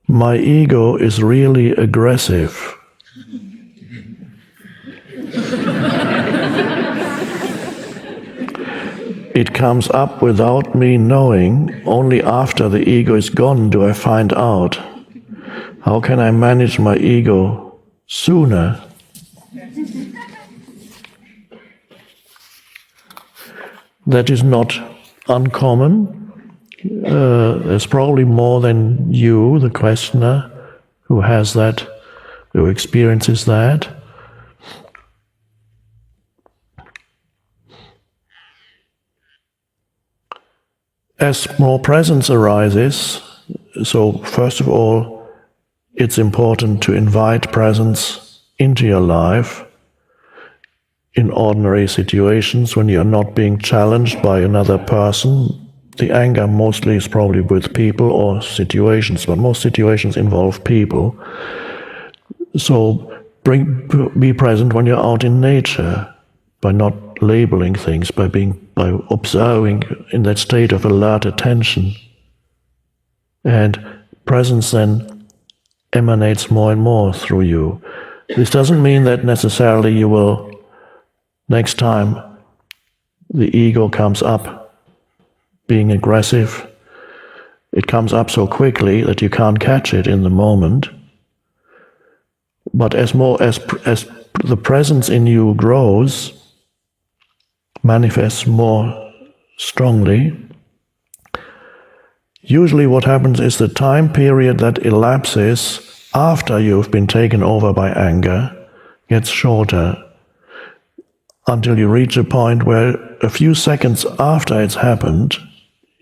my ego is really aggressive. It comes up without me knowing. Only after the ego is gone do I find out. How can I manage my ego sooner? That is not uncommon. There's probably more than you, the questioner, who has that, who experiences that. As more presence arises, so first of all, it's important to invite presence into your life in ordinary situations when you're not being challenged by another person. The anger mostly is probably with people or situations, but most situations involve people. So be present when you're out in nature, by not labeling things, by observing in that state of alert attention. And presence then emanates more and more through you. This doesn't mean that necessarily you will, next time the ego comes up being aggressive, it comes up so quickly that you can't catch it in the moment. But as the presence in you grows, manifests more strongly, usually what happens is the time period that elapses after you've been taken over by anger gets shorter, until you reach a point where a few seconds after it's happened,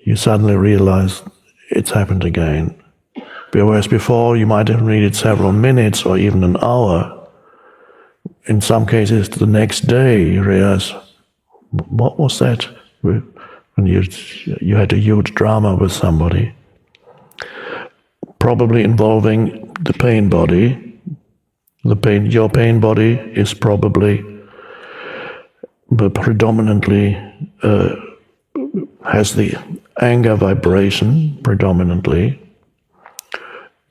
you suddenly realize it's happened again. Whereas before you might have needed several minutes or even an hour. In some cases the next day you realize, what was that? When you had a huge drama with somebody. Probably involving the pain body. Your pain body is probably predominantly has the anger vibration predominantly.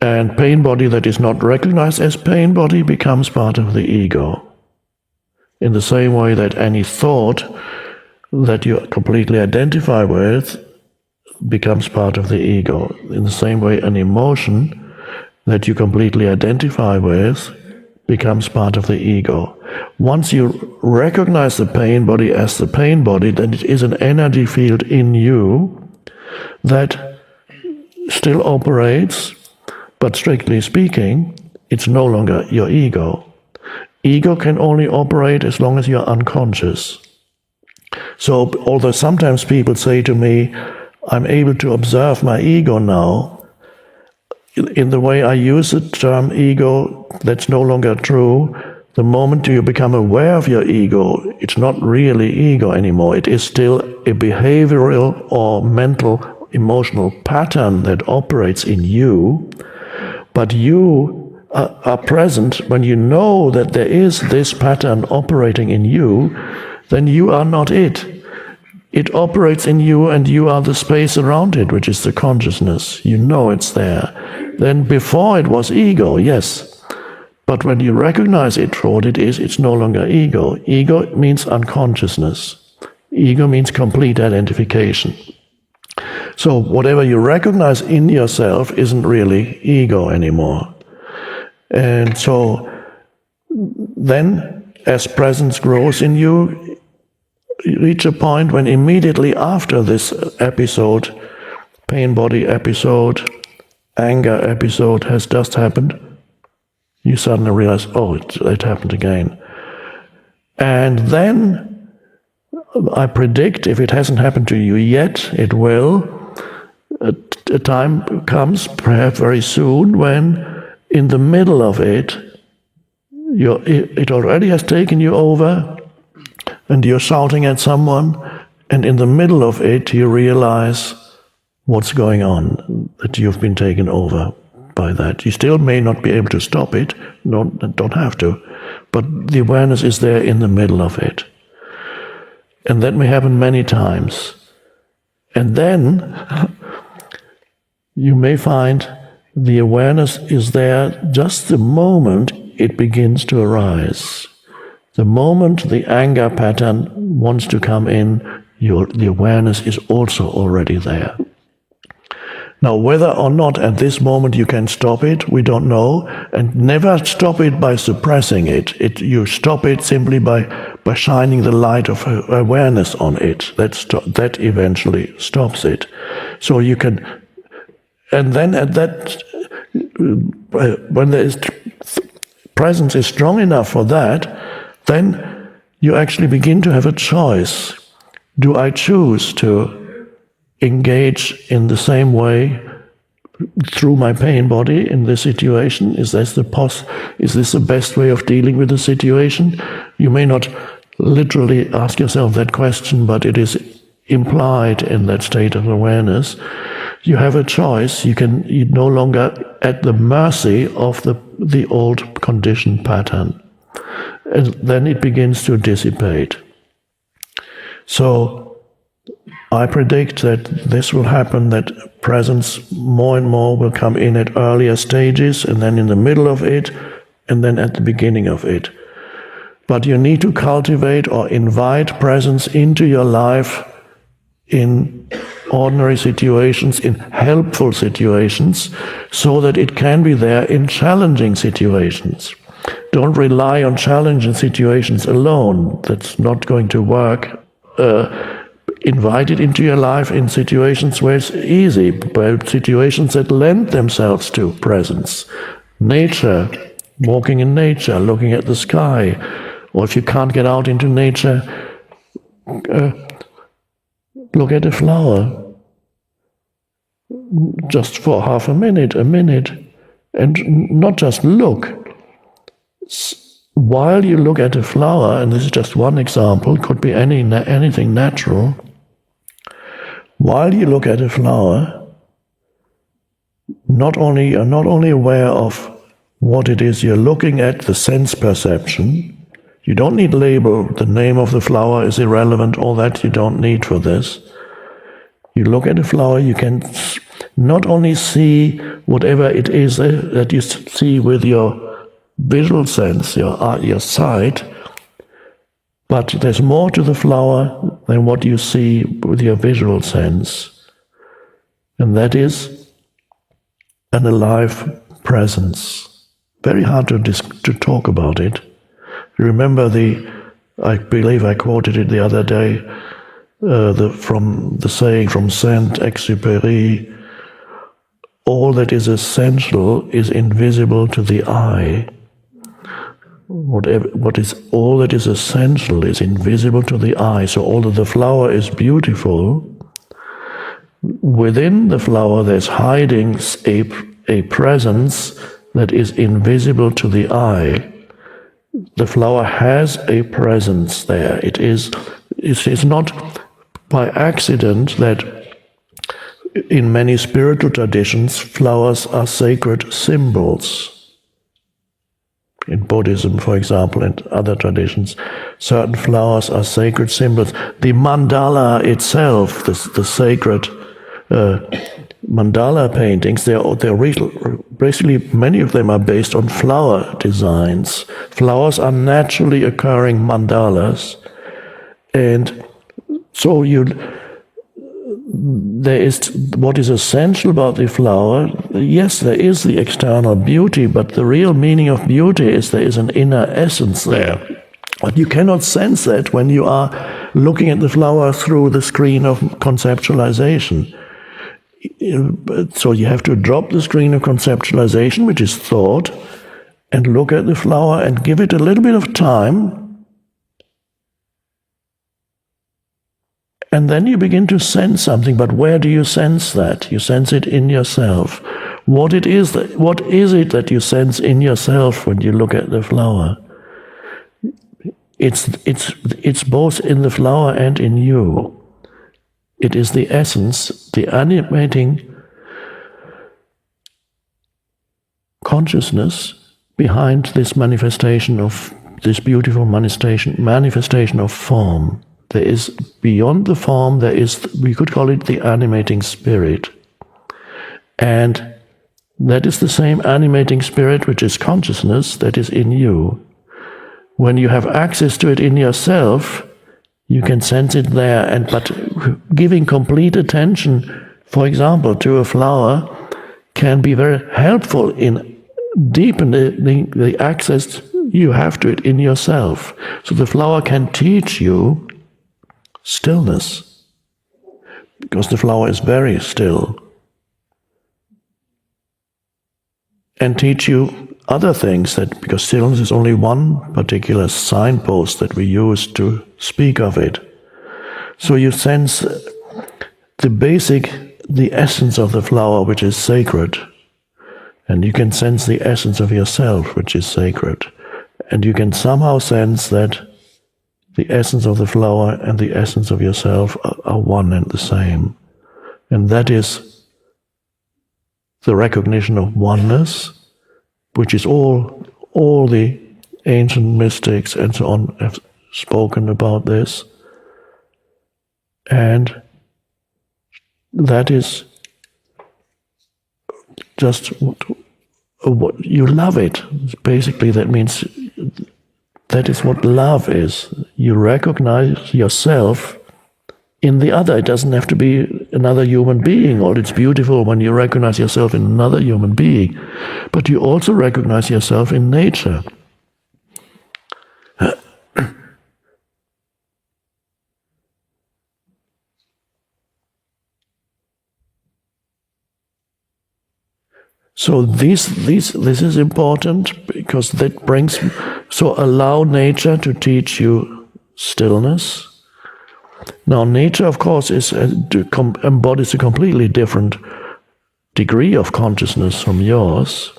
And pain body that is not recognized as pain body becomes part of the ego. In the same way that any thought that you completely identify with becomes part of the ego. In the same way, an emotion that you completely identify with becomes part of the ego. Once you recognize the pain body as the pain body, then it is an energy field in you that still operates, but strictly speaking, it's no longer your ego. Ego can only operate as long as you're unconscious. So, although sometimes people say to me, I'm able to observe my ego now, in the way I use the term ego, that's no longer true. The moment you become aware of your ego, it's not really ego anymore. It is still a behavioral or mental, emotional pattern that operates in you, but you are present when you know that there is this pattern operating in you, then you are not it. It operates in you and you are the space around it, which is the consciousness. You know it's there. Then before it was ego, yes. But when you recognize it for what it is, it's no longer ego. Ego means unconsciousness. Ego means complete identification. So whatever you recognize in yourself isn't really ego anymore. And so then, as presence grows in you, you reach a point when immediately after this episode, pain body episode, anger episode has just happened, you suddenly realize, oh, it happened again. And then, I predict, if it hasn't happened to you yet, it will. A time comes, perhaps very soon, when in the middle of it, it already has taken you over, and you're shouting at someone, and in the middle of it, you realize what's going on, that you've been taken over by that. You still may not be able to stop it, don't have to, but the awareness is there in the middle of it. And that may happen many times. And then you may find the awareness is there just the moment it begins to arise. The moment the anger pattern wants to come in, the awareness is also already there. Now, whether or not at this moment you can stop it, we don't know, and never stop it by suppressing it. You stop it simply by shining the light of awareness on it. That eventually stops it. So you can, and then at that, when there is presence is strong enough for that, then you actually begin to have a choice. Do I choose to engage in the same way through my pain body in this situation? Is this the best way of dealing with the situation? You may not literally ask yourself that question, but it is implied in that state of awareness. You have a choice. You're no longer at the mercy of the old conditioned pattern. And then it begins to dissipate. So I predict that this will happen, that presence more and more will come in at earlier stages, and then in the middle of it, and then at the beginning of it. But you need to cultivate or invite presence into your life in ordinary situations, in helpful situations, so that it can be there in challenging situations. Don't rely on challenging situations alone. That's not going to work. Invite it into your life in situations where it's easy, but situations that lend themselves to presence. Nature, walking in nature, looking at the sky, or if you can't get out into nature, look at a flower, just for half a minute, and not just look. While you look at a flower, and this is just one example, could be anything natural. While you look at a flower, you're not only aware of what it is you're looking at, the sense perception. You don't need label. The name of the flower is irrelevant. All that you don't need for this. You look at a flower, you can not only see whatever it is that you see with your visual sense, your sight, but there's more to the flower than what you see with your visual sense. And that is an alive presence. Very hard to talk about it. Remember I believe I quoted it the other day, from the saying from Saint-Exupéry, all that is essential is invisible to the eye. All that is essential is invisible to the eye. So although the flower is beautiful, within the flower there's hiding a presence that is invisible to the eye. The flower has a presence there. It's not by accident that in many spiritual traditions flowers are sacred symbols. In Buddhism, for example, and other traditions, certain flowers are sacred symbols. The mandala itself, the sacred mandala paintings, they're basically, many of them are based on flower designs. Flowers are naturally occurring mandalas. And so there is what is essential about the flower. Yes, there is the external beauty, but the real meaning of beauty is there is an inner essence there. But you cannot sense that when you are looking at the flower through the screen of conceptualization. So you have to drop the screen of conceptualization, which is thought, and look at the flower and give it a little bit of time. And then you begin to sense something, but where do you sense that? You sense it in yourself. What is it that you sense in yourself when you look at the flower? It's both in the flower and in you. It is the essence, the animating consciousness behind this manifestation of this beautiful manifestation of form. There is, beyond the form, there is, we could call it the animating spirit. And That is the same animating spirit which is consciousness that is in you. When you have access to it in yourself, you can sense it there, but giving complete attention, for example, to a flower can be very helpful in deepening the access you have to it in yourself. So the flower can teach you stillness, because the flower is very still, and teach you other things, because stillness is only one particular signpost that we use to speak of it. So you sense the essence of the flower, which is sacred, and you can sense the essence of yourself, which is sacred, and you can somehow sense that the essence of the flower and the essence of yourself are one and the same. And that is the recognition of oneness, which is all the ancient mystics and so on have spoken about this. And that is just what you love it. Basically, that means that is what love is. You recognize yourself in the other. It doesn't have to be another human being, or it's beautiful when you recognize yourself in another human being, but you also recognize yourself in nature. So this is important, because that brings, so allow nature to teach you stillness. Now nature, of course, embodies a completely different degree of consciousness from yours.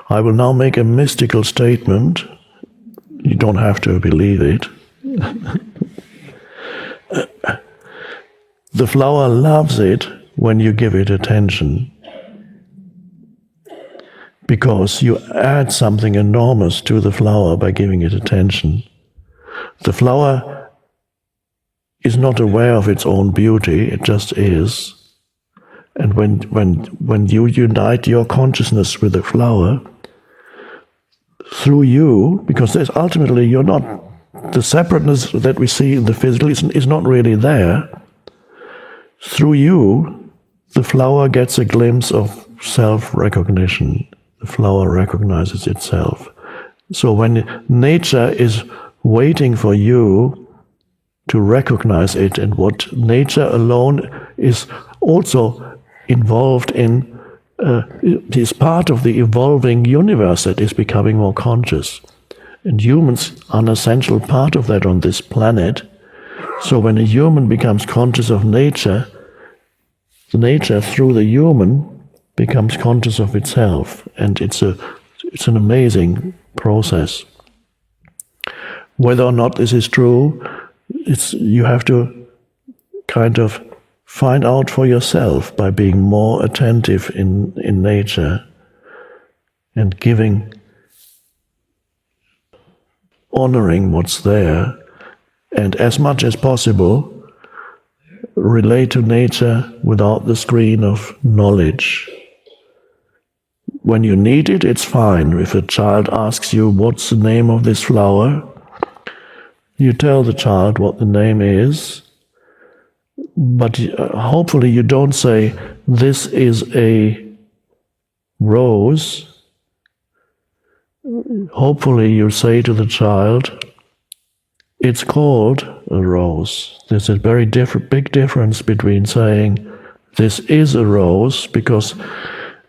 I will now make a mystical statement. You don't have to believe it. The flower loves it when you give it attention, because you add something enormous to the flower by giving it attention. The flower is not aware of its own beauty, it just is. And when you unite your consciousness with the flower, through you, because there's ultimately, you're not, the separateness that we see in the physical is not really there. Through you, the flower gets a glimpse of self-recognition. The flower recognizes itself. So when nature is waiting for you to recognize it, and what nature alone is also involved in, is part of the evolving universe that is becoming more conscious. And humans are an essential part of that on this planet. So when a human becomes conscious of nature, the nature through the human becomes conscious of itself, and it's an amazing process. Whether or not this is true, you have to kind of find out for yourself by being more attentive in nature and honoring what's there, and as much as possible relate to nature without the screen of knowledge. When you need it, it's fine. If a child asks you, what's the name of this flower? You tell the child what the name is, but hopefully you don't say, this is a rose. Hopefully you say to the child, it's called a rose. There's a very big difference between saying, this is a rose, because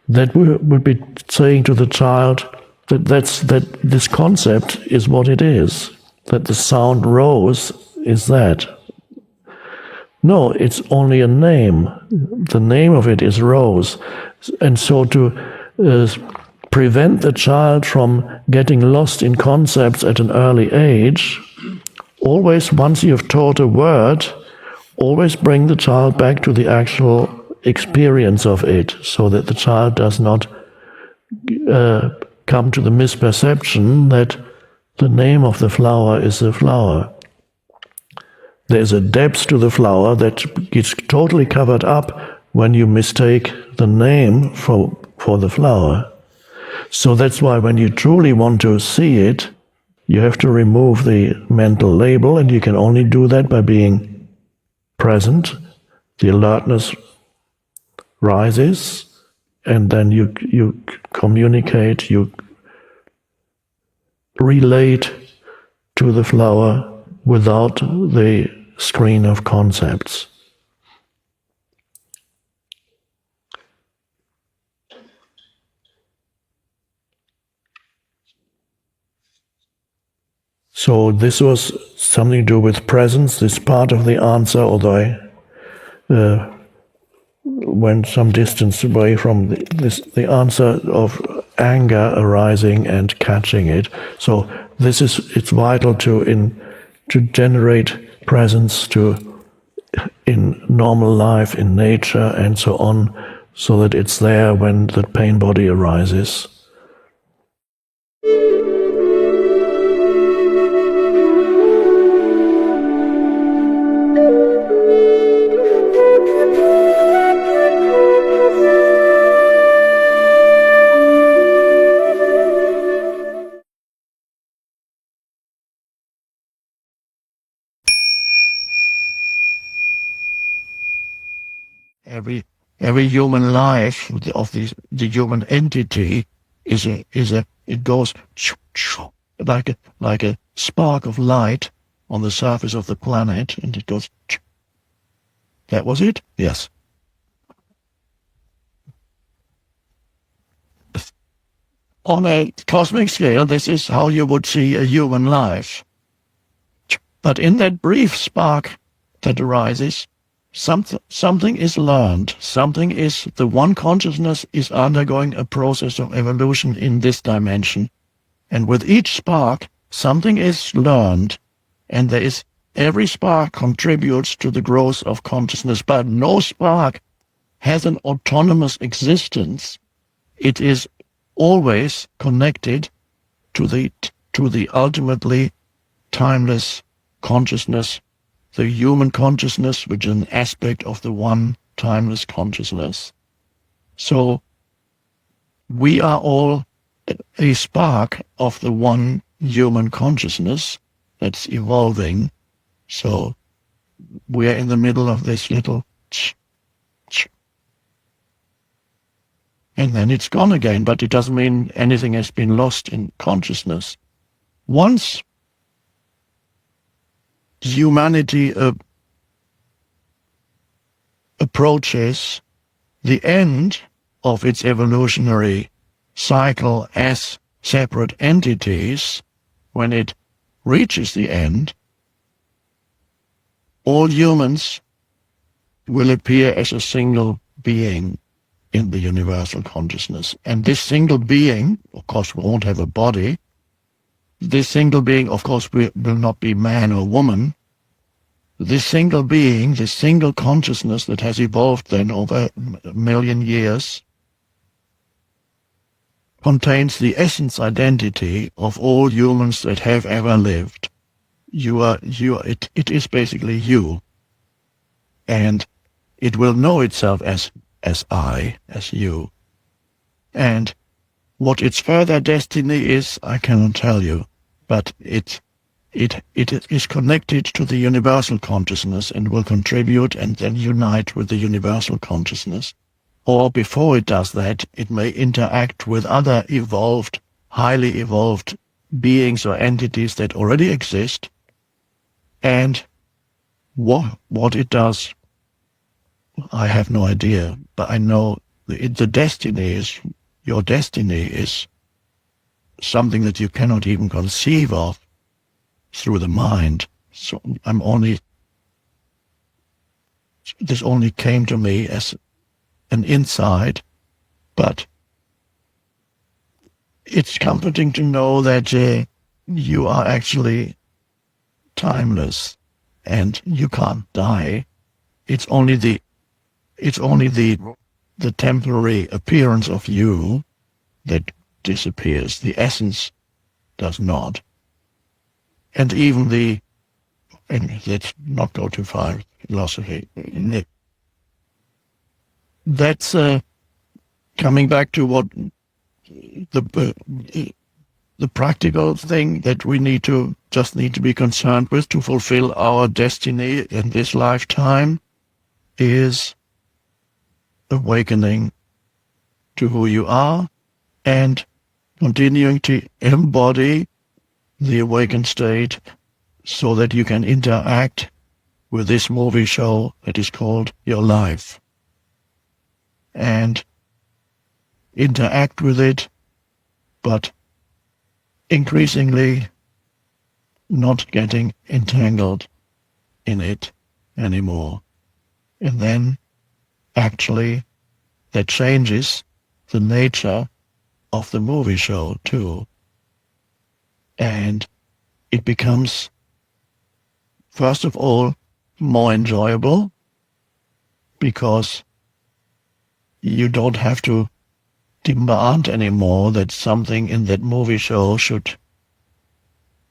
that would be saying to the child that this concept is what it is, that the sound rose is that. No, it's only a name. The name of it is rose. And so to prevent the child from getting lost in concepts at an early age, always, once you've taught a word, always bring the child back to the actual experience of it, so that the child does not come to the misperception that the name of the flower is the flower. There's a depth to the flower that gets totally covered up when you mistake the name for the flower. So that's why when you truly want to see it, you have to remove the mental label, and you can only do that by being present. The alertness rises, and then you communicate, you relate to the flower without the screen of concepts. So this was something to do with presence, this part of the answer, although I went some distance away from the answer of anger arising and catching it. So it's vital to generate presence in normal life, in nature, and so on, so that it's there when the pain body arises. Every human life of the human entity it goes like a spark of light on the surface of the planet, and it goes. That was it? Yes. On a cosmic scale, this is how you would see a human life. But in that brief spark that arises, something is learned. The one consciousness is undergoing a process of evolution in this dimension. And with each spark, something is learned. And every spark contributes to the growth of consciousness, but no spark has an autonomous existence. It is always connected to the ultimately timeless consciousness, the human consciousness, which is an aspect of the one timeless consciousness. So we are all a spark of the one human consciousness that's evolving. So we are in the middle of this little and then it's gone again, but it doesn't mean anything has been lost in consciousness. Once humanity approaches the end of its evolutionary cycle as separate entities, when it reaches the end, all humans will appear as a single being in the universal consciousness. And this single being, of course, won't have a body. This single being, of course, will not be man or woman. This single being, this single consciousness that has evolved then over a million years, contains the essence identity of all humans that have ever lived. It is basically you. And it will know itself as I, as you. And what its further destiny is, I cannot tell you, but it is connected to the universal consciousness and will contribute and then unite with the universal consciousness. Or before it does that, it may interact with other evolved, highly evolved beings or entities that already exist. And what it does, I have no idea, but I know the destiny is, your destiny is something that you cannot even conceive of through the mind. So this only came to me as an insight, but it's comforting to know that you are actually timeless and you can't die. It's only the temporary appearance of you that disappears. The essence does not. And even and let's not go too far, philosophy. that's coming back to what the practical thing that we need to be concerned with to fulfill our destiny in this lifetime is awakening to who you are and continuing to embody the awakened state so that you can interact with this movie show that is called your life. And interact with it, but increasingly not getting entangled in it anymore. And then actually that changes the nature of the movie show too. And it becomes, first of all, more enjoyable because you don't have to demand anymore that something in that movie show should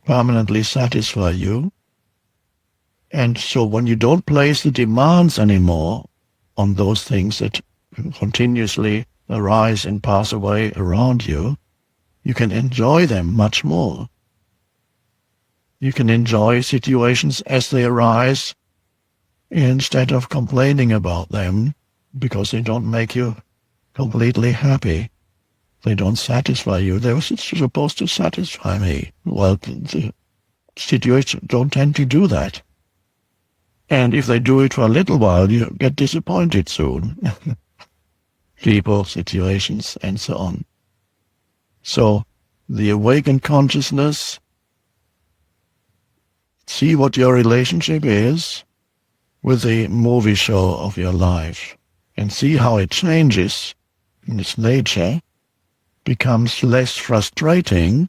permanently satisfy you. And so when you don't place the demands anymore on those things that continuously arise and pass away around you, you can enjoy them much more. You can enjoy situations as they arise instead of complaining about them because they don't make you completely happy. They don't satisfy you. They were supposed to satisfy me. Well, the situations don't tend to do that. And if they do it for a little while, you get disappointed soon. People, situations, and so on. So, the awakened consciousness, see what your relationship is with the movie show of your life, and see how it changes in its nature, becomes less frustrating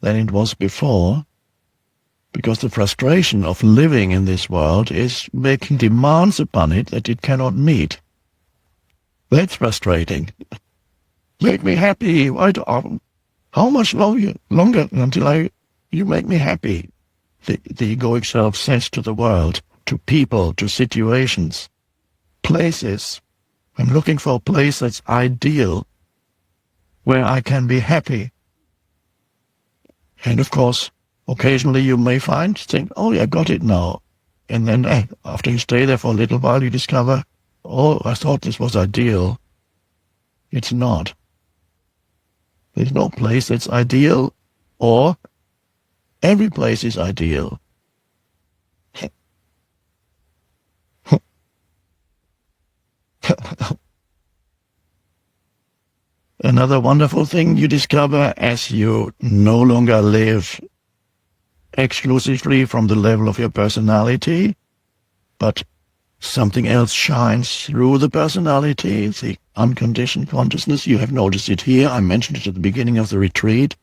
than it was before, because the frustration of living in this world is making demands upon it that it cannot meet. That's frustrating. Make me happy. How much longer until you make me happy? The egoic self says to the world, to people, to situations, places. I'm looking for a place that's ideal, where I can be happy. And of course, occasionally you may think, oh, yeah, I got it now. And then after you stay there for a little while, you discover, oh, I thought this was ideal. It's not. There's no place that's ideal, or every place is ideal. Another wonderful thing you discover as you no longer live exclusively from the level of your personality, but something else shines through the personality, the unconditioned consciousness. You have noticed it here. I mentioned it at the beginning of the retreat.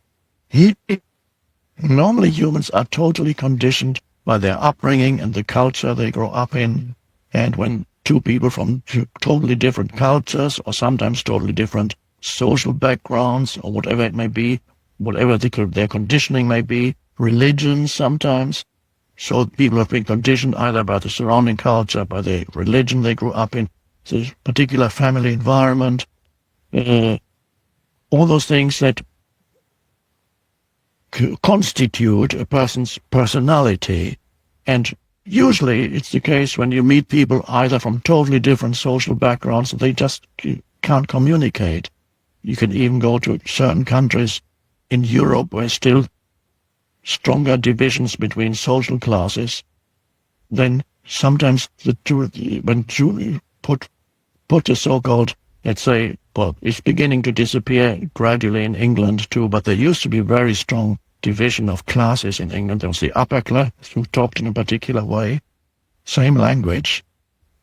Normally humans are totally conditioned by their upbringing and the culture they grow up in. And when two people from totally different cultures, or sometimes totally different social backgrounds, or whatever it may be, whatever their conditioning may be, religions sometimes. So people have been conditioned either by the surrounding culture, by the religion they grew up in, the particular family environment, all those things that constitute a person's personality. And usually it's the case when you meet people either from totally different social backgrounds, they just can't communicate. You can even go to certain countries in Europe where still stronger divisions between social classes. Then sometimes when you put the so-called, let's say, well, it's beginning to disappear gradually in England too, but there used to be very strong division of classes in England. There was the upper class who talked in a particular way, same language,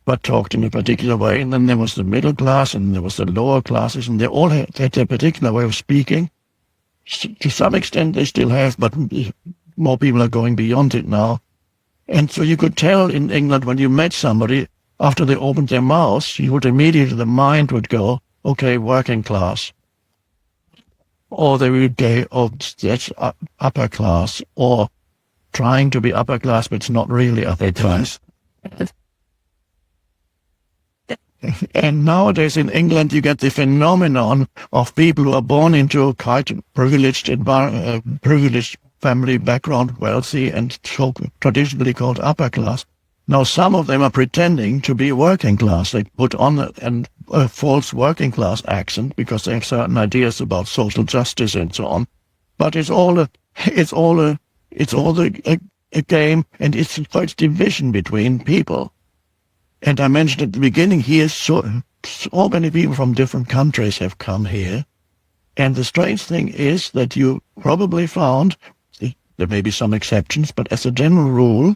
but talked in a particular way. And then there was the middle class, and there was the lower classes, and they all had their particular way of speaking. To some extent they still have, but more people are going beyond it now. And so you could tell in England when you met somebody, after they opened their mouths, the mind would go, okay, working class. Or they would say, oh, that's upper class, or trying to be upper class, but it's not really upper class. And nowadays in England, you get the phenomenon of people who are born into a quite privileged family background, wealthy and traditionally called upper class. Now some of them are pretending to be working class. They put on a false working class accent because they have certain ideas about social justice and so on. But it's all a game, and it's division between people. And I mentioned at the beginning here, so many people from different countries have come here. And the strange thing is that you probably found, there may be some exceptions, but as a general rule,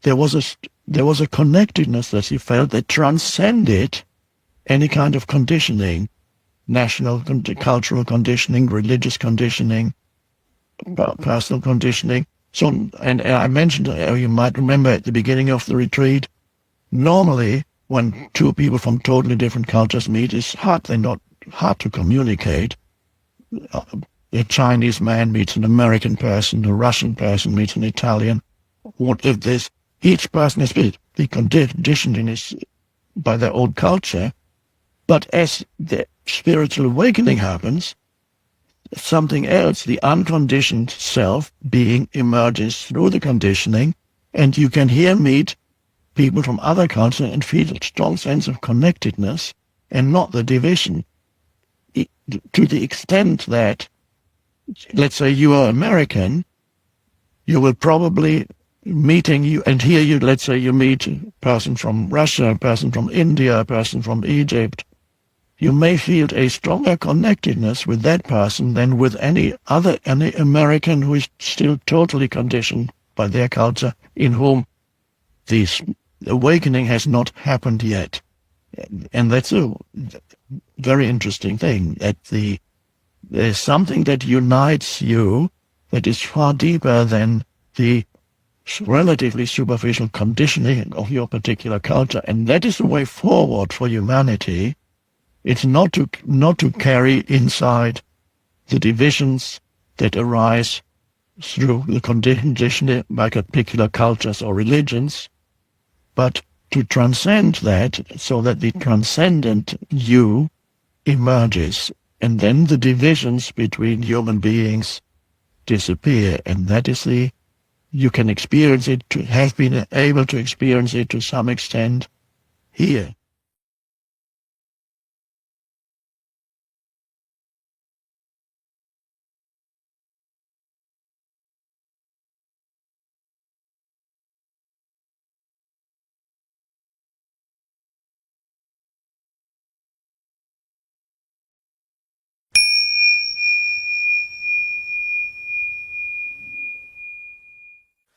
there was a connectedness that you felt that transcended any kind of conditioning, national, cultural conditioning, religious conditioning, personal conditioning. So, and I mentioned, you might remember at the beginning of the retreat, normally when two people from totally different cultures meet, it's hard to communicate. A Chinese man meets an American person, a Russian person meets an Italian. What if this? Each person is conditioned by their own culture. But as the spiritual awakening happens, something else, the unconditioned self being emerges through the conditioning, and you can here meet people from other cultures and feel a strong sense of connectedness and not the division. To the extent that, let's say you are American, you will probably let's say you meet a person from Russia, a person from India, a person from Egypt, you may feel a stronger connectedness with that person than with any American who is still totally conditioned by their culture, in whom this awakening has not happened yet. And that's a very interesting thing, that there's something that unites you that is far deeper than the relatively superficial conditioning of your particular culture. And that is the way forward for humanity. It's not to carry inside the divisions that arise through the conditioning by particular cultures or religions, but to transcend that so that the transcendent you emerges, and then the divisions between human beings disappear. And that is you can experience it, have been able to experience it to some extent here.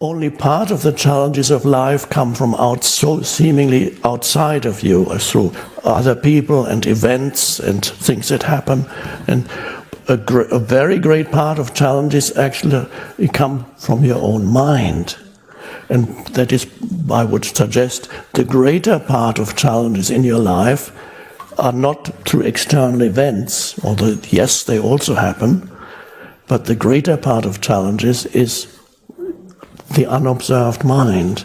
Only part of the challenges of life come from seemingly outside of you, through other people and events and things that happen. And a very great part of challenges actually come from your own mind. And that is, I would suggest, the greater part of challenges in your life are not through external events, although yes, they also happen, but the greater part of challenges is the unobserved mind,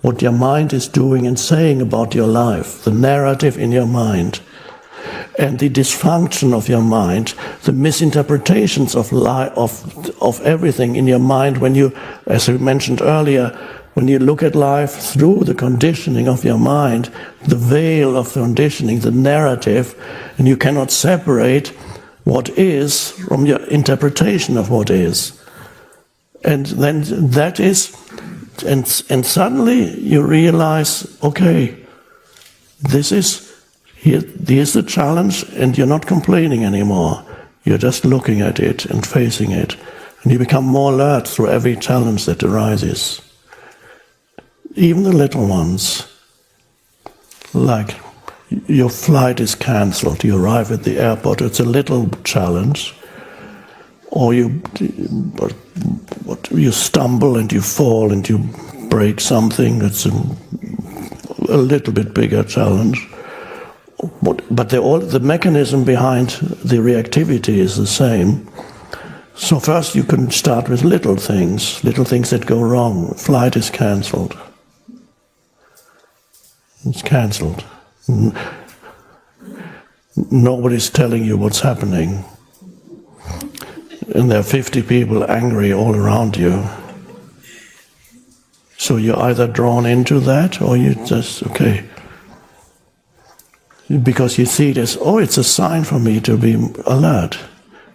what your mind is doing and saying about your life, the narrative in your mind, and the dysfunction of your mind, the misinterpretations of everything in your mind when you, as we mentioned earlier, when you look at life through the conditioning of your mind, the veil of conditioning, the narrative, and you cannot separate what is from your interpretation of what is. And then that is, and suddenly you realize, okay, here's the challenge, and you're not complaining anymore. You're just looking at it and facing it. And you become more alert through every challenge that arises. Even the little ones, like your flight is cancelled, you arrive at the airport, it's a little challenge. Or you stumble and you fall and you break something. It's a little bit bigger challenge. But the mechanism behind the reactivity is the same. So first you can start with little things that go wrong. Flight is cancelled. It's cancelled. Nobody's telling you what's happening. And there are 50 people angry all around you. So you're either drawn into that or you just, okay. Because you see it as, oh, it's a sign for me to be alert.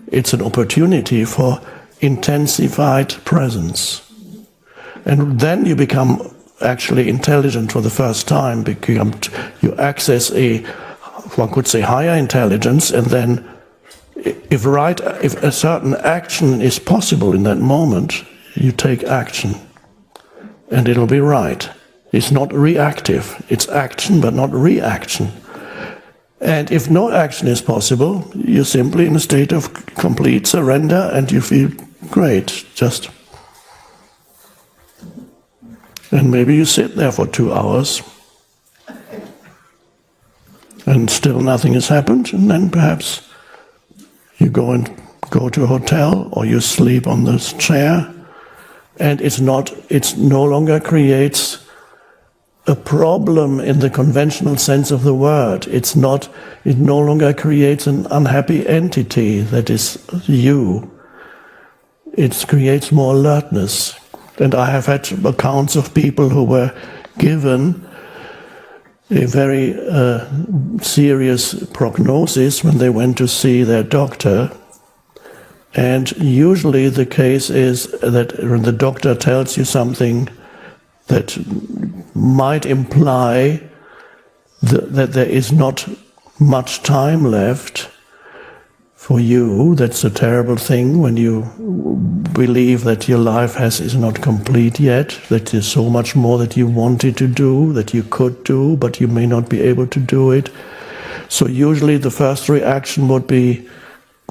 It's an opportunity for intensified presence. And then you become actually intelligent for the first time, because you access one could say, higher intelligence, and then if a certain action is possible in that moment, you take action. And it'll be right. It's not reactive. It's action, but not reaction. And if no action is possible, you're simply in a state of complete surrender and you feel great, just. And maybe you sit there for 2 hours and still nothing has happened, and then perhaps you go to a hotel or you sleep on this chair, and it no longer creates a problem in the conventional sense of the word. It no longer creates an unhappy entity that is you. It creates more alertness. And I have had accounts of people who were given a very serious prognosis when they went to see their doctor. And usually the case is that when the doctor tells you something that might imply that there is not much time left for you, that's a terrible thing when you believe that your life is not complete yet, that there's so much more that you wanted to do, that you could do, but you may not be able to do it. So usually the first reaction would be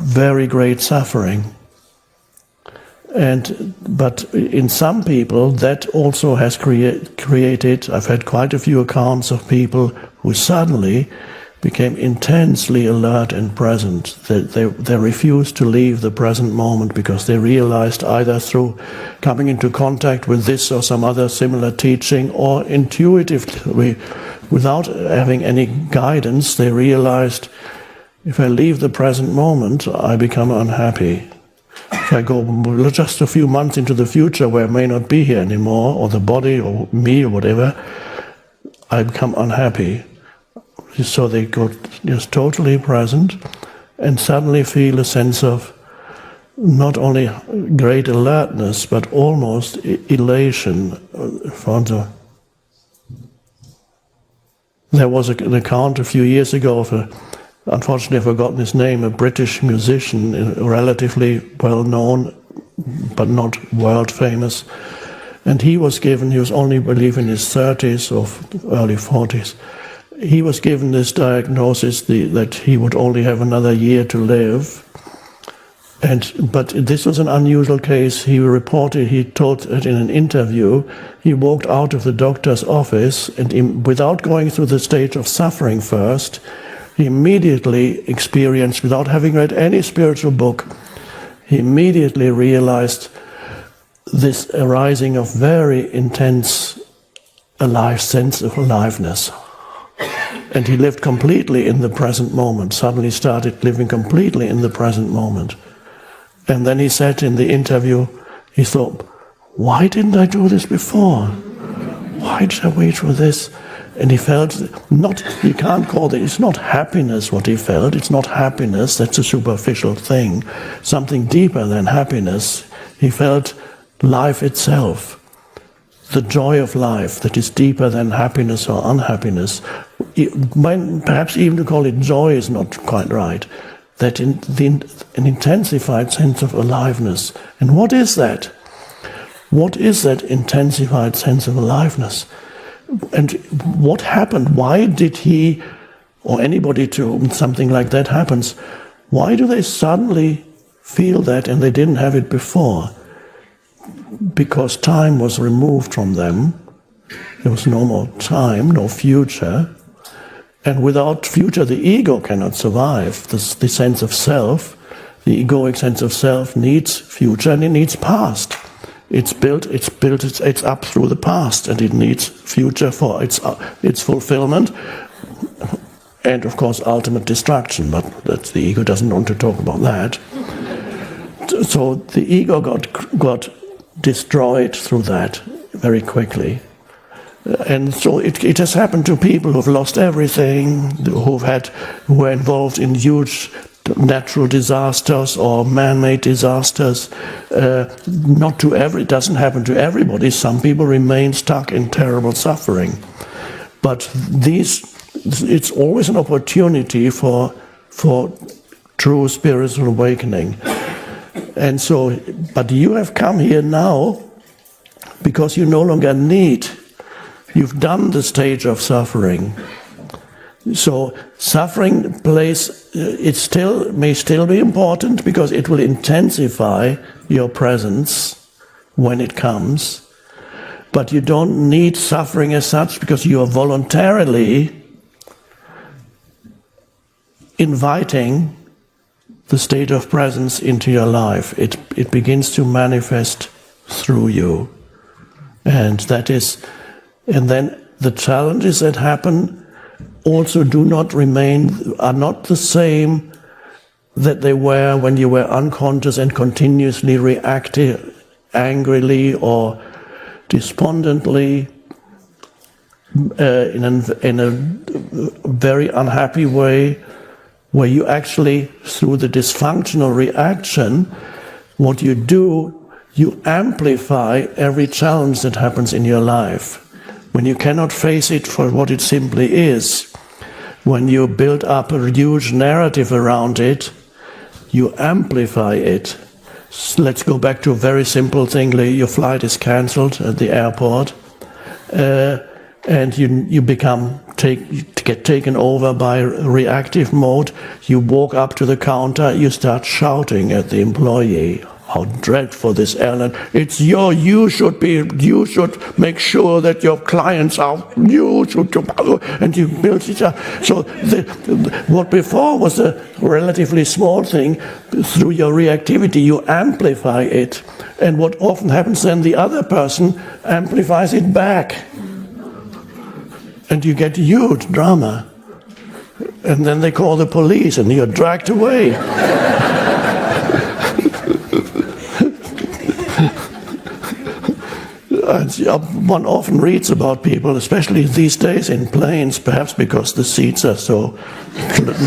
very great suffering. But in some people, that also has created, I've had quite a few accounts of people who suddenly became intensely alert and present. They refused to leave the present moment because they realized, either through coming into contact with this or some other similar teaching, or intuitively, without having any guidance, they realized, if I leave the present moment, I become unhappy. If I go just a few months into the future where I may not be here anymore, or the body, or me, or whatever, I become unhappy. So they go just totally present and suddenly feel a sense of not only great alertness, but almost elation. There was an account a few years ago of unfortunately I've forgotten his name, a British musician, relatively well known, but not world famous. And he was only, I believe, in his 30s or early 40s. He was given this diagnosis that he would only have another year to live. But this was an unusual case. He told that in an interview, he walked out of the doctor's office and without going through the stage of suffering first, he immediately experienced, without having read any spiritual book, he immediately realized this arising of very intense sense of aliveness. And he lived completely in the present moment, suddenly started living completely in the present moment. And then he said in the interview, he thought, why didn't I do this before? Why did I wait for this? And he felt you can't call it, it's not happiness what he felt, it's not happiness, that's a superficial thing. Something deeper than happiness. He felt life itself, the joy of life that is deeper than happiness or unhappiness. Perhaps even to call it joy is not quite right. That an intensified sense of aliveness. And what is that? What is that intensified sense of aliveness? And what happened? Why did he, or anybody to whom something like that happens, why do they suddenly feel that and they didn't have it before? Because time was removed from them. There was no more time, no future. And without future, the ego cannot survive. The sense of self, the egoic sense of self, needs future and it needs past. It's up through the past, and it needs future for its fulfillment. and of course ultimate destruction, but that's, the ego doesn't want to talk about that. So the ego got destroyed through that very quickly. And so it has happened to people who've lost everything, who were involved in huge natural disasters or man-made disasters. It doesn't happen to everybody. Some people remain stuck in terrible suffering. But it's always an opportunity for true spiritual awakening. And so, but you have come here now because you no longer need. You've done the stage of suffering. So suffering may still be important because it will intensify your presence when it comes. But you don't need suffering as such because you are voluntarily inviting the state of presence into your life. It begins to manifest through you. And then the challenges that happen also are not the same that they were when you were unconscious and continuously reacting angrily or despondently in a very unhappy way, where you actually, through the dysfunctional reaction, what you do, you amplify every challenge that happens in your life. When you cannot face it for what it simply is, when you build up a huge narrative around it, you amplify it. Let's go back to a very simple thing. Your flight is cancelled at the airport, and you get taken over by reactive mode. You walk up to the counter, you start shouting at the employee, how dreadful this airline. You should make sure that your clients and you build it up. So what before was a relatively small thing, through your reactivity you amplify it. And what often happens then, the other person amplifies it back. And you get huge drama. And then they call the police and you're dragged away. One often reads about people, especially these days in planes, perhaps because the seats are so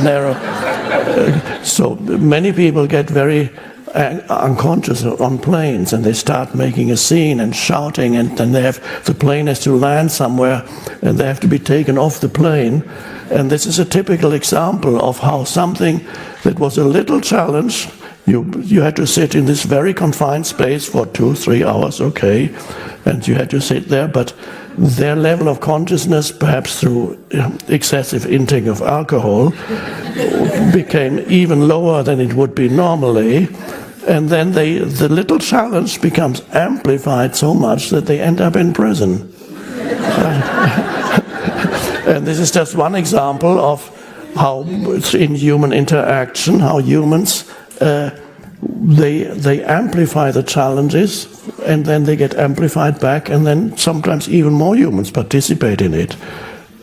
narrow. So many people get very unconscious on planes, and they start making a scene and shouting, and then the plane has to land somewhere, and they have to be taken off the plane. And this is a typical example of how something that was a little challenge, you had to sit in this very confined space for 2-3 hours, okay, and you had to sit there, but their level of consciousness, perhaps through excessive intake of alcohol, became even lower than it would be normally. And then the little challenge becomes amplified so much that they end up in prison. And this is just one example of how in human interaction, how humans, they amplify the challenges, and then they get amplified back, and then sometimes even more humans participate in it.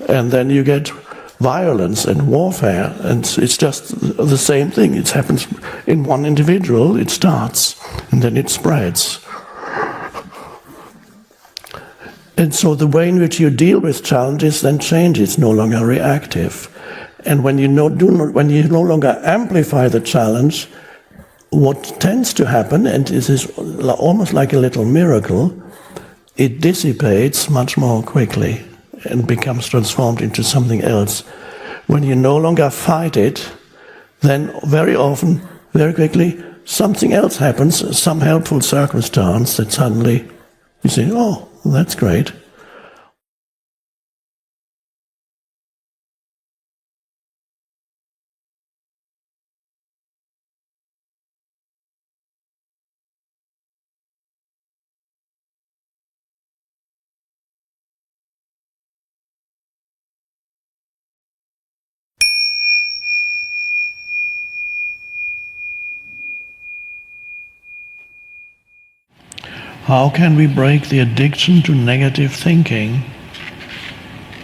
And then you get violence and warfare, and it's just the same thing. It happens in one individual, it starts, and then it spreads. And so the way in which you deal with challenges then changes, it's no longer reactive. And when you no longer amplify the challenge, what tends to happen, and this is almost like a little miracle, it dissipates much more quickly and becomes transformed into something else. When you no longer fight it, then very often, very quickly, something else happens, some helpful circumstance that suddenly you say, oh, that's great. How can we break the addiction to negative thinking?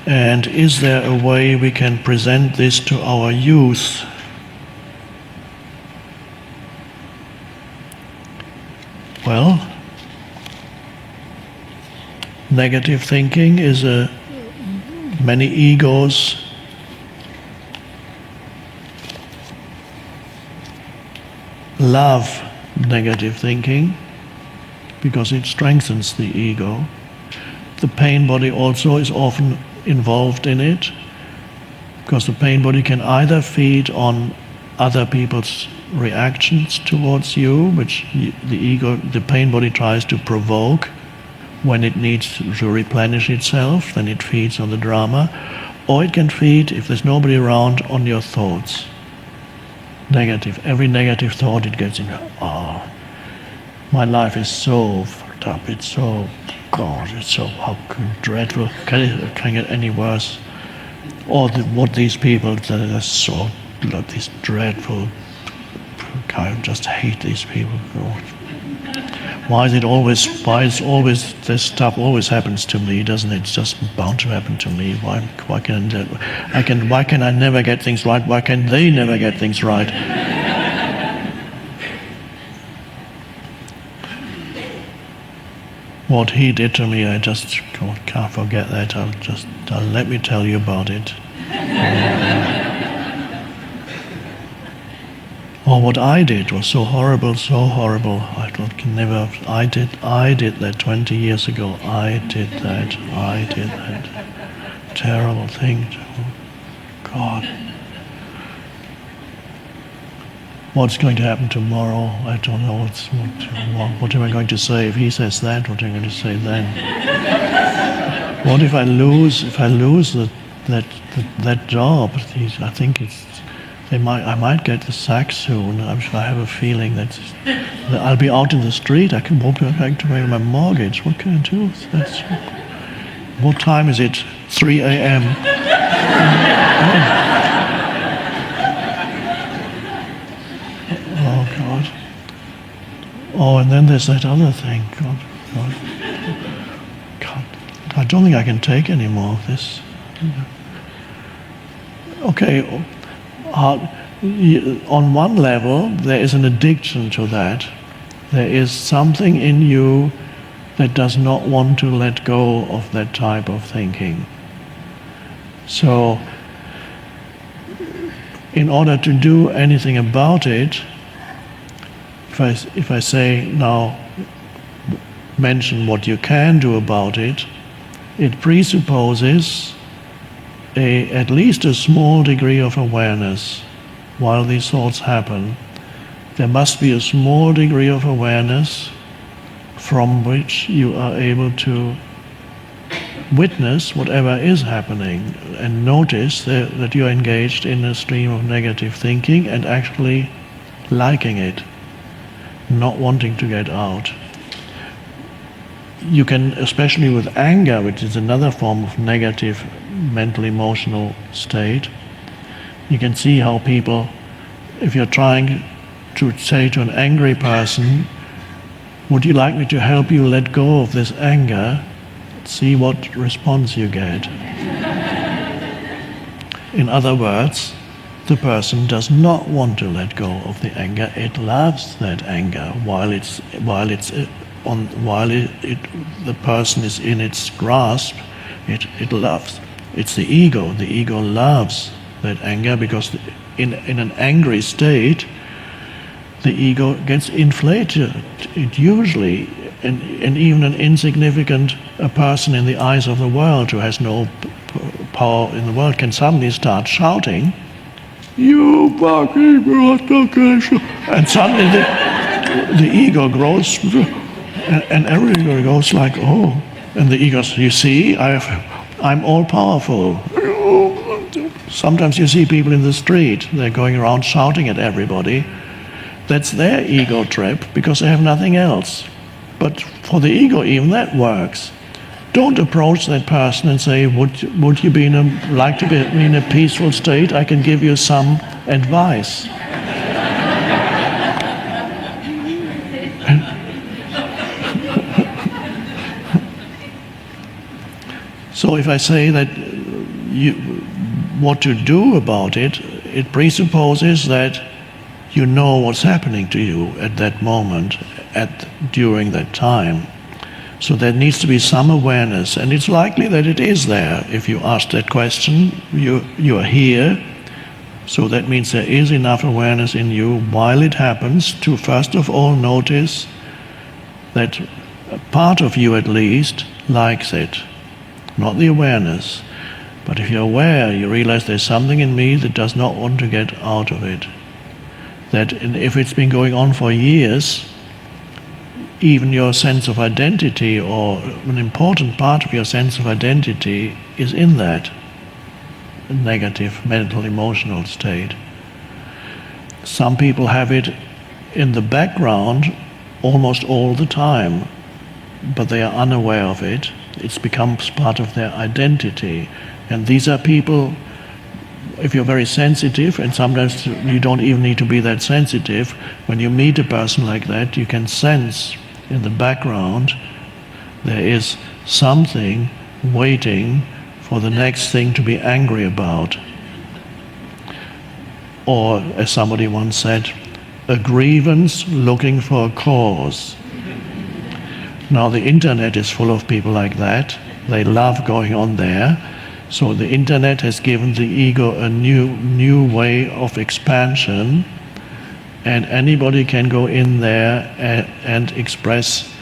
And is there a way we can present this to our youth? Well, negative thinking is many egos love negative thinking because it strengthens the ego. The pain body also is often involved in it because the pain body can either feed on other people's reactions towards you, which the pain body tries to provoke when it needs to replenish itself, then it feeds on the drama, or it can feed, if there's nobody around, on your thoughts. Negative. Every negative thought it gets in, oh, my life is so fucked up, it's so, God, it's so dreadful, can it get any worse? Or what these people, they're so, these dreadful, I just hate these people. God. Why is always this stuff always happens to me, doesn't it? It's just bound to happen to me. Why can I never get things right? Why can they never get things right? What he did to me, I just can't forget that. Let me tell you about it. Or what I did was so horrible. I can never. I did that 20 years ago. I did that. Terrible thing. God. What's going to happen tomorrow? I don't know. What am I going to say if he says that? What am I going to say then? What if I lose? If I lose that job? I think it's. I might get the sack soon. I have a feeling that I'll be out in the street. I won't be able to pay my mortgage. What can I do? What time is it? 3 a.m. Oh God. Oh, and then there's that other thing. God. I don't think I can take any more of this. Okay. On one level, there is an addiction to that. There is something in you that does not want to let go of that type of thinking. So, in order to do anything about it, if I say now, mention what you can do about it, it presupposes at least a small degree of awareness while these thoughts happen. There must be a small degree of awareness from which you are able to witness whatever is happening and notice that you are engaged in a stream of negative thinking and actually liking it, not wanting to get out. You can, especially with anger, which is another form of negative mental emotional state, you can see how people, if you're trying to say to an angry person, would you like me to help you let go of this anger? See what response you get. In other words, the person does not want to let go of the anger. It loves that anger while the person is in its grasp. It loves. It's the ego. The ego loves that anger because in an angry state, the ego gets inflated. It usually, and even an insignificant person in the eyes of the world who has no power in the world can suddenly start shouting, "You fucking bastard!" And suddenly the ego grows, and everybody goes like, "Oh!" And the ego says, "You see, I'm all powerful." Sometimes you see people in the street; they're going around shouting at everybody. That's their ego trip because they have nothing else. But for the ego, even that works. Don't approach that person and say, would you like to be in a peaceful state? I can give you some advice. So if I say that what to do about it, it presupposes that you know what's happening to you at that moment, during that time. So there needs to be some awareness, and it's likely that it is there. If you ask that question, you are here, so that means there is enough awareness in you while it happens to first of all notice that a part of you at least likes it, not the awareness. But if you're aware, you realize there's something in me that does not want to get out of it. That if it's been going on for years, even your sense of identity, or an important part of your sense of identity, is in that negative mental emotional state. Some people have it in the background almost all the time, but they are unaware of it. It becomes part of their identity. And these are people, if you're very sensitive, and sometimes you don't even need to be that sensitive, when you meet a person like that, you can sense in the background there is something waiting for the next thing to be angry about. Or, as somebody once said, a grievance looking for a cause. Now the internet is full of people like that. They love going on there. So the internet has given the ego a new way of expansion, and anybody can go in there and express,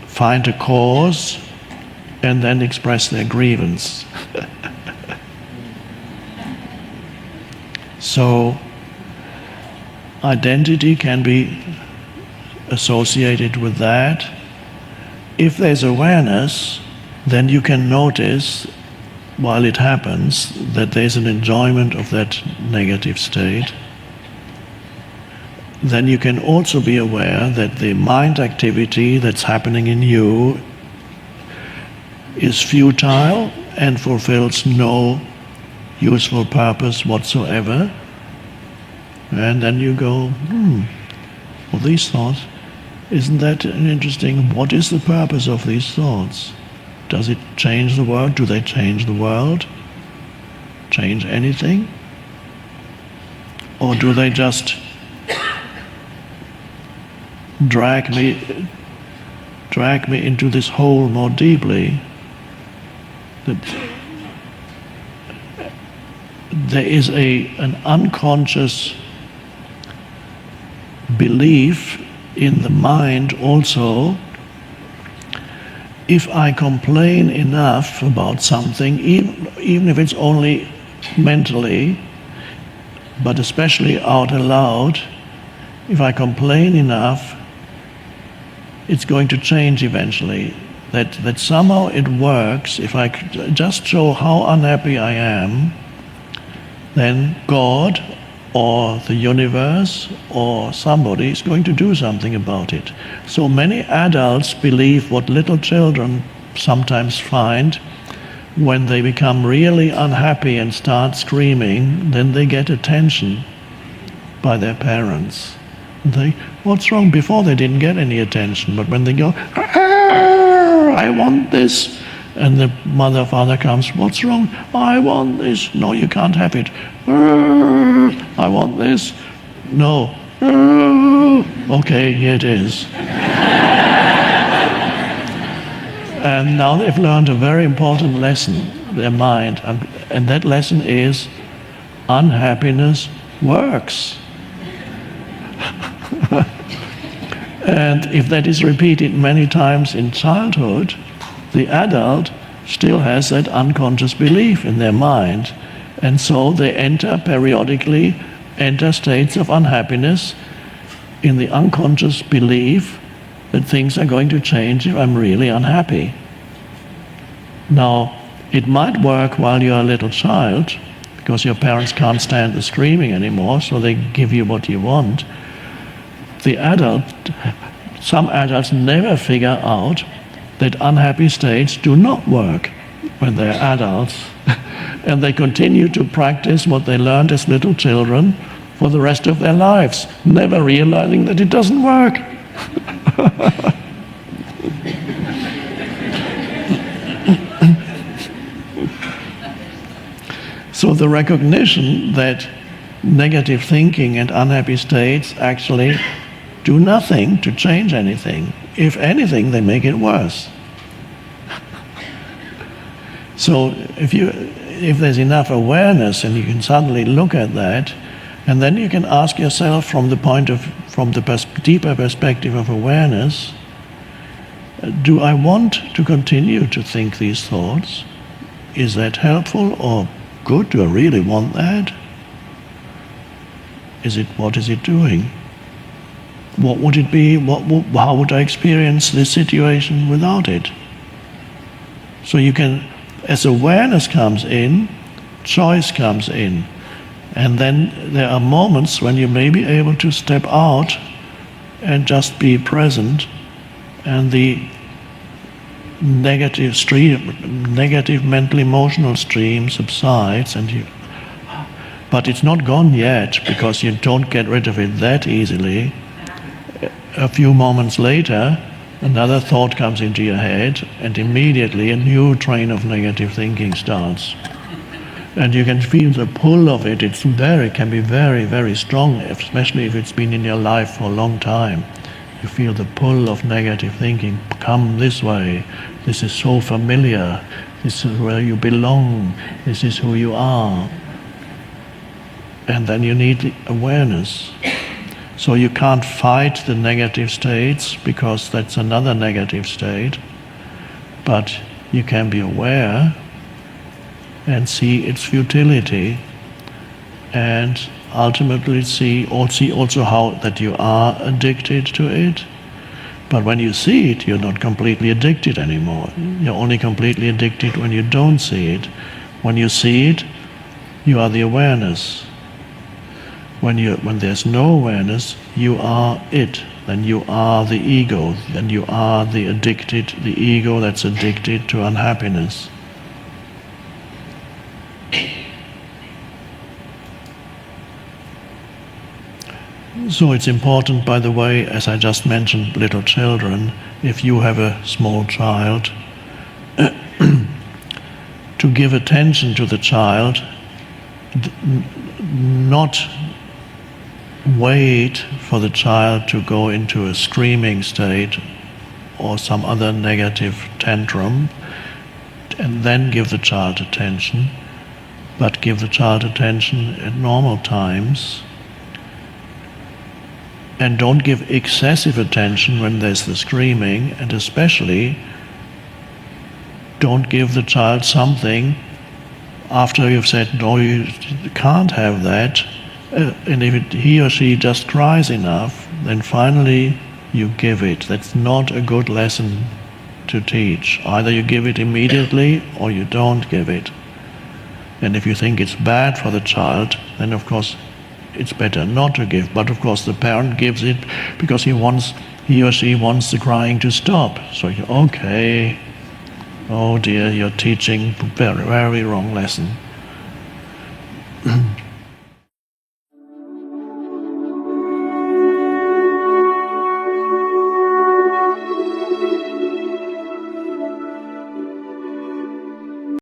find a cause, and then express their grievance. So identity can be associated with that. If there's awareness, then you can notice while it happens that there's an enjoyment of that negative state. Then you can also be aware that the mind activity that's happening in you is futile and fulfills no useful purpose whatsoever. And then you go, well, these thoughts, isn't that interesting? What is the purpose of these thoughts? Does it change the world? Do they change the world? Change anything? Or do they just drag me into this hole more deeply? That there is an unconscious belief in the mind also. If I complain enough about something, even if it's only mentally, but especially out aloud, if I complain enough, it's going to change eventually. That somehow it works. If I just show how unhappy I am, then God or the universe or somebody is going to do something about it. So many adults believe what little children sometimes find: when they become really unhappy and start screaming, then they get attention by their parents. They, what's wrong? Before they didn't get any attention, but when they go, I want this, and the mother or father comes, what's wrong? I want this. No, you can't have it. I want this. No. Okay, here it is. And now they've learned a very important lesson, their mind, and that lesson is unhappiness works. And if that is repeated many times in childhood, the adult still has that unconscious belief in their mind, and so they periodically enter states of unhappiness in the unconscious belief that things are going to change if I'm really unhappy. Now, it might work while you're a little child, because your parents can't stand the screaming anymore, so they give you what you want. Some adults never figure out that unhappy states do not work when they're adults, and they continue to practice what they learned as little children for the rest of their lives, never realizing that it doesn't work. So the recognition that negative thinking and unhappy states actually do nothing to change anything. If anything, they make it worse. So if there's enough awareness and you can suddenly look at that, and then you can ask yourself from the deeper perspective of awareness, do I want to continue to think these thoughts? Is that helpful or good? Do I really want that? What is it doing? What would it be? How would I experience this situation without it? So you can, as awareness comes in, choice comes in. And then there are moments when you may be able to step out and just be present, and the negative mental emotional stream subsides, but it's not gone yet, because you don't get rid of it that easily. A few moments later, another thought comes into your head, and immediately a new train of negative thinking starts. And you can feel the pull of it. It can be very, very strong, especially if it's been in your life for a long time. You feel the pull of negative thinking. Come this way. This is so familiar. This is where you belong. This is who you are. And then you need awareness. So you can't fight the negative states, because that's another negative state. But you can be aware and see its futility, and ultimately see also how that you are addicted to it. But when you see it, you're not completely addicted anymore. You're only completely addicted when you don't see it. When you see it, you are the awareness. When there's no awareness, you are it. Then you are the ego. Then you are the ego that's addicted to unhappiness. So it's important, by the way, as I just mentioned, little children, if you have a small child, to give attention to the child, not wait for the child to go into a screaming state or some other negative tantrum, and then give the child attention, but give the child attention at normal times. And don't give excessive attention when there's the screaming, and especially don't give the child something after you've said, no, you can't have that, and if he or she just cries enough, then finally you give it. That's not a good lesson to teach. Either you give it immediately or you don't give it. And if you think it's bad for the child, then of course it's better not to give. But of course the parent gives it because he or she wants the crying to stop. So okay, oh dear, you're teaching very, very wrong lesson.